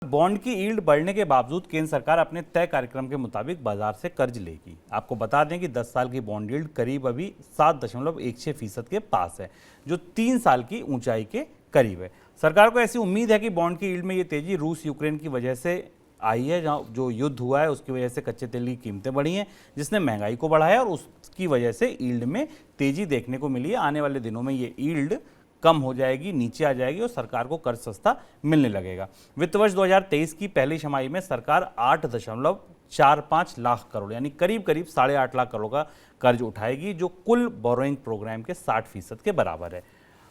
Bond की yield बढ़ने के बावजूद केंद्र सरकार अपने तय कार्यक्रम के मुताबिक बाजार से कर्ज लेगी। आपको बता दें कि 10 साल की बॉन्ड यील्ड करीब अभी 7.16% के पास है, जो 3 साल की ऊंचाई के करीब है। सरकार को ऐसी उम्मीद है कि बॉन्ड की यील्ड में ये तेजी रूस यूक्रेन की वजह से आई है, जहाँ जो युद्ध हुआ है उसकी वजह से कच्चे तेल की कीमतें बढ़ी हैं, जिसने महंगाई को बढ़ाया और उसकी वजह से यील्ड में तेजी देखने को मिली है। आने वाले दिनों में ये यील्ड कम हो जाएगी, नीचे आ जाएगी और सरकार को कर्ज सस्ता मिलने लगेगा। वित्त वर्ष 2023 की पहली छमाही में सरकार 8.45 लाख करोड़ यानी करीब 8.5 लाख करोड़ का कर्ज उठाएगी, जो कुल बोरोइंग प्रोग्राम के 60% के बराबर है।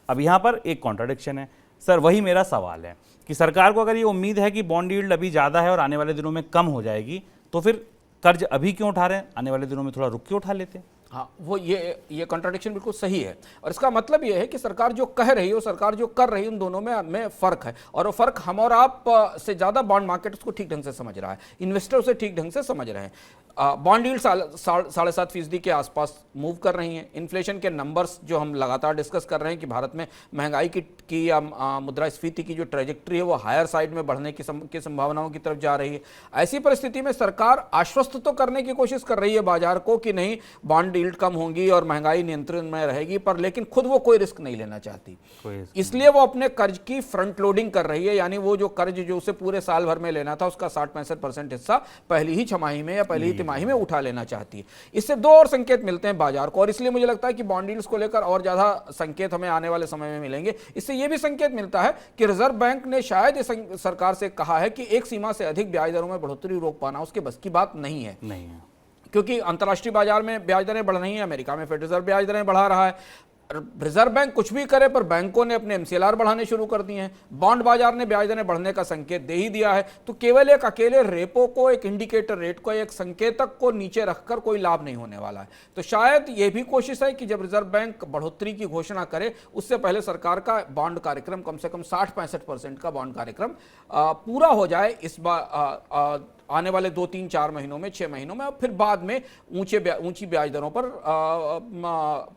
अब यहाँ पर एक कॉन्ट्राडिक्शन है सर, वही मेरा सवाल है कि सरकार को अगर ये उम्मीद है कि बॉन्ड यील्ड अभी ज़्यादा है और आने वाले दिनों में कम हो जाएगी, तो फिर कर्ज अभी क्यों उठा रहे हैं? आने वाले दिनों में थोड़ा रुक के उठा लेते हैं। हाँ, वो ये कॉन्ट्राडिक्शन बिल्कुल सही है और इसका मतलब ये है कि सरकार जो कह रही है और सरकार जो कर रही है, उन दोनों में फर्क है और वो फर्क हम और आप से ज़्यादा बॉन्ड मार्केट उसको ठीक ढंग से समझ रहा है, इन्वेस्टर उसे ठीक ढंग से समझ रहे हैं। बॉन्ड यील्ड 7.5% के आसपास मूव कर रही हैं। इन्फ्लेशन के नंबर्स जो हम लगातार डिस्कस कर रहे हैं कि भारत में महंगाई की या मुद्रास्फीति की जो ट्रेजेक्ट्री है वो हायर साइड में बढ़ने की संभावनाओं की तरफ जा रही है। ऐसी परिस्थिति में सरकार आश्वस्त तो करने की कोशिश कर रही है बाजार को कि नहीं, बॉन्ड यील्ड कम होंगी और महंगाई नियंत्रण में रहेगी, पर लेकिन खुद वो कोई रिस्क नहीं लेना चाहती, इसलिए वो अपने कर्ज की फ्रंट लोडिंग कर रही है। यानी वो जो कर्ज जो उसे पूरे साल भर में लेना था उसका 60-65% हिस्सा पहली ही छमाही में या पहली ही तिमाही में उठा लेना चाहती है। इससे दो और संकेत मिलते हैं बाजार को और इसलिए मुझे लगता है कि बॉन्ड यील्ड्स को लेकर और ज्यादा संकेत हमें आने वाले समय में मिलेंगे। इससे यह भी संकेत मिलता है कि रिजर्व बैंक ने शायद सरकार से कहा है कि एक सीमा से अधिक ब्याज दरों में बढ़ोतरी रोक पाना उसके बस की बात नहीं है, क्योंकि अंतर्राष्ट्रीय बाजार में ब्याज दरें बढ़ रही हैं, अमेरिका में फेडरल रिजर्व ब्याज दरें बढ़ा रहा है। रिजर्व बैंक कुछ भी करे पर बैंकों ने अपने MCLR बढ़ाने शुरू कर दिए हैं, बॉन्ड बाजार ने ब्याज दरें बढ़ने का संकेत दे ही दिया है। तो केवल एक अकेले रेपो को, एक इंडिकेटर रेट को, एक संकेतक को नीचे रखकर कोई लाभ नहीं होने वाला है। तो शायद यह भी कोशिश है कि जब रिजर्व बैंक बढ़ोतरी की घोषणा करे उससे पहले सरकार का बॉन्ड कार्यक्रम कम से कम 60-65% का बॉन्ड कार्यक्रम पूरा हो जाए इस बार आने वाले 2-3-4 महीनों में, 6 महीनों में, और फिर बाद में ऊंची ब्याज दरों पर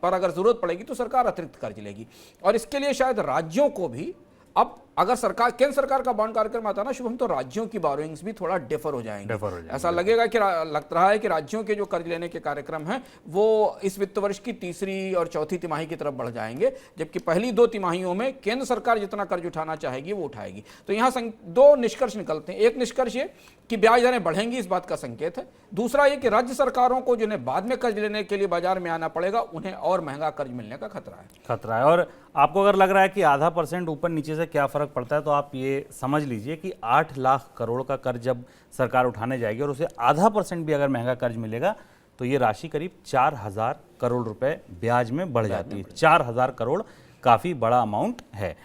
अगर जरूरत पड़ेगी तो सरकार अतिरिक्त कर्ज लेगी। और इसके लिए शायद राज्यों को भी अब अगर सरकार, केंद्र सरकार का बॉन्ड कार्यक्रम आता ना शुभम, तो राज्यों की बोरोइंग्स भी थोड़ा डिफर हो जाएंगे। ऐसा लगेगा कि लग रहा है कि राज्यों के जो कर्ज लेने के कार्यक्रम हैं वो इस वित्त वर्ष की तीसरी और चौथी तिमाही की तरफ बढ़ जाएंगे, जबकि पहली 2 तिमाहियों में केंद्र सरकार जितना कर्ज उठाना चाहेगी वो उठाएगी। तो यहाँ 2 निष्कर्ष निकलते हैं। एक निष्कर्ष ये कि ब्याज दरें बढ़ेंगी, इस बात का संकेत है। दूसरा ये कि राज्य सरकारों को जिन्हें बाद में कर्ज लेने के लिए बाजार में आना पड़ेगा, उन्हें और महंगा कर्ज मिलने का खतरा है। और आपको अगर लग रहा है कि आधा % ऊपर नीचे से क्या फर्क पड़ता है, तो आप ये समझ लीजिए कि 8 लाख करोड़ का कर्ज जब सरकार उठाने जाएगी और उसे आधा % भी अगर महंगा कर्ज मिलेगा तो ये राशि करीब 4,000 करोड़ रुपए ब्याज में बढ़ जाती है। 4,000 करोड़ काफी बड़ा अमाउंट है।